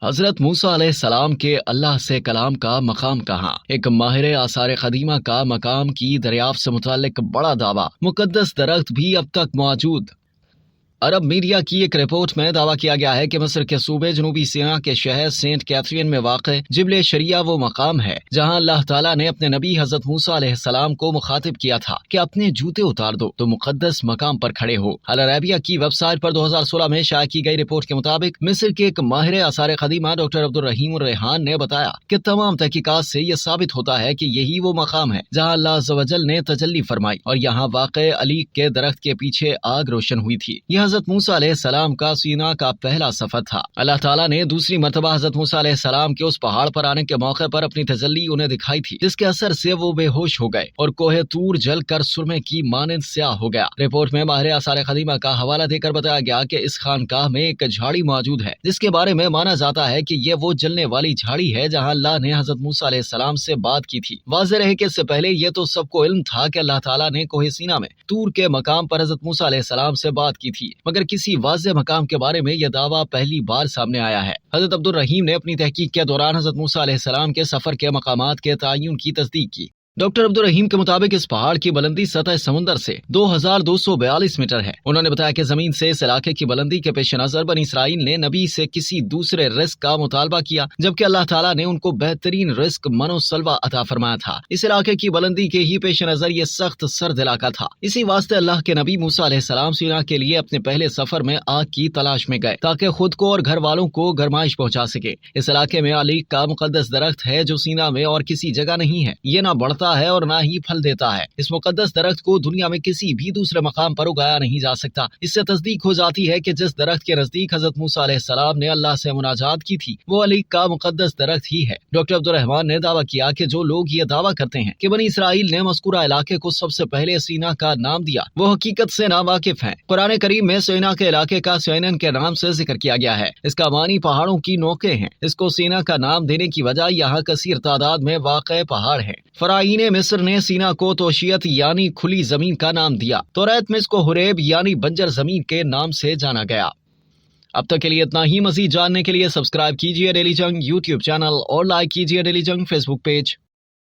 حضرت موسیٰ علیہ السلام کے اللہ سے کلام کا مقام کہاں؟ ایک ماہر آثار قدیمہ کا مقام کی دریافت سے متعلق بڑا دعویٰ۔ مقدس درخت بھی اب تک موجود۔ عرب میڈیا کی ایک رپورٹ میں دعویٰ کیا گیا ہے کہ مصر کے صوبے جنوبی سینا کے شہر سینٹ کیتھرین میں واقع جبل شریعہ وہ مقام ہے جہاں اللہ تعالیٰ نے اپنے نبی حضرت موسیٰ علیہ السلام کو مخاطب کیا تھا کہ اپنے جوتے اتار دو تو مقدس مقام پر کھڑے ہو۔ العربیہ کی ویب سائٹ پر 2016 میں شائع کی گئی رپورٹ کے مطابق مصر کے ایک ماہر آثار قدیمہ ڈاکٹر عبدالرحیم الریحان نے بتایا کہ تمام تحقیقات سے یہ ثابت ہوتا ہے کہ یہی وہ مقام ہے جہاں اللہ عز و جل نے تجلی فرمائی اور یہاں واقع علیق کے درخت کے پیچھے آگ روشن ہوئی تھی۔ یہ حضرت موسیٰ علیہ السلام کا سینا کا پہلا سفر تھا۔ اللہ تعالیٰ نے دوسری مرتبہ حضرت موسیٰ علیہ السلام کے اس پہاڑ پر آنے کے موقع پر اپنی تجلی انہیں دکھائی تھی، جس کے اثر سے وہ بے ہوش ہو گئے اور کوہ طور جل کر سرمے کی مانند سیاہ ہو گیا۔ رپورٹ میں ماہر آثار قدیمہ کا حوالہ دے کر بتایا گیا کہ اس خانقاہ میں ایک جھاڑی موجود ہے جس کے بارے میں مانا جاتا ہے کہ یہ وہ جلنے والی جھاڑی ہے جہاں اللہ نے حضرت موسیٰ علیہ السلام سے بات کی تھی۔ واضح رہے کہ اس سے پہلے یہ تو سب کو علم تھا کہ اللہ تعالیٰ نے کوہ سینا میں طور کے مقام پر حضرت موسیٰ علیہ السلام سے بات کی تھی، مگر کسی واضح مقام کے بارے میں یہ دعویٰ پہلی بار سامنے آیا ہے۔ حضرت عبدالرحیم نے اپنی تحقیق کے دوران حضرت موسیٰ علیہ السلام کے سفر کے مقامات کے تعین کی تصدیق کی۔ ڈاکٹر عبدالرحیم کے مطابق اس پہاڑ کی بلندی سطح سمندر سے 2242 میٹر ہے۔ انہوں نے بتایا کہ زمین سے اس علاقے کی بلندی کے پیش نظر بنی اسرائیل نے نبی سے کسی دوسرے رزق کا مطالبہ کیا، جبکہ اللہ تعالیٰ نے ان کو بہترین رزق من و سلوہ عطا فرمایا تھا۔ اس علاقے کی بلندی کے ہی پیش نظر یہ سخت سرد علاقہ تھا۔ اسی واسطے اللہ کے نبی موسیٰ علیہ السلام سینا کے لیے اپنے پہلے سفر میں آگ کی تلاش میں گئے تاکہ خود کو اور گھر والوں کو گرمائش پہنچا سکے۔ اس علاقے میں علیق کا مقدس درخت ہے جو سینا میں اور کسی جگہ نہیں ہے۔ یہ نہ بڑھتا ہے اور نہ ہی پھل دیتا ہے۔ اس مقدس درخت کو دنیا میں کسی بھی دوسرے مقام پر اگایا نہیں جا سکتا۔ اس سے تصدیق ہو جاتی ہے کہ جس درخت کے نزدیک حضرت موسیٰ علیہ السلام نے اللہ سے مناجات کی تھی وہ علیق کا مقدس درخت ہی ہے۔ ڈاکٹر عبدالرحمان نے دعویٰ کیا کہ جو لوگ یہ دعویٰ کرتے ہیں کہ بنی اسرائیل نے مذکورہ علاقے کو سب سے پہلے سینا کا نام دیا، وہ حقیقت سے ناواقف ہیں۔ قرآن کریم میں سینا کے علاقے کا سینن کے نام سے ذکر کیا گیا ہے۔ اس کا معنی پہاڑوں کی نوکیں ہیں۔ اس کو سینا کا نام دینے کی وجہ یہاں کثیر تعداد میں واقع پہاڑ ہیں۔ فراعین مصر نے سینا کو توشیت یعنی کھلی زمین کا نام دیا۔ توریت میں اس کو حریب یعنی بنجر زمین کے نام سے جانا گیا۔ اب تک کے لیے اتنا ہی۔ مزید جاننے کے لیے سبسکرائب کیجیے ڈیلی جنگ یوٹیوب چینل اور لائک کیجیے ڈیلی جنگ فیس بک پیج۔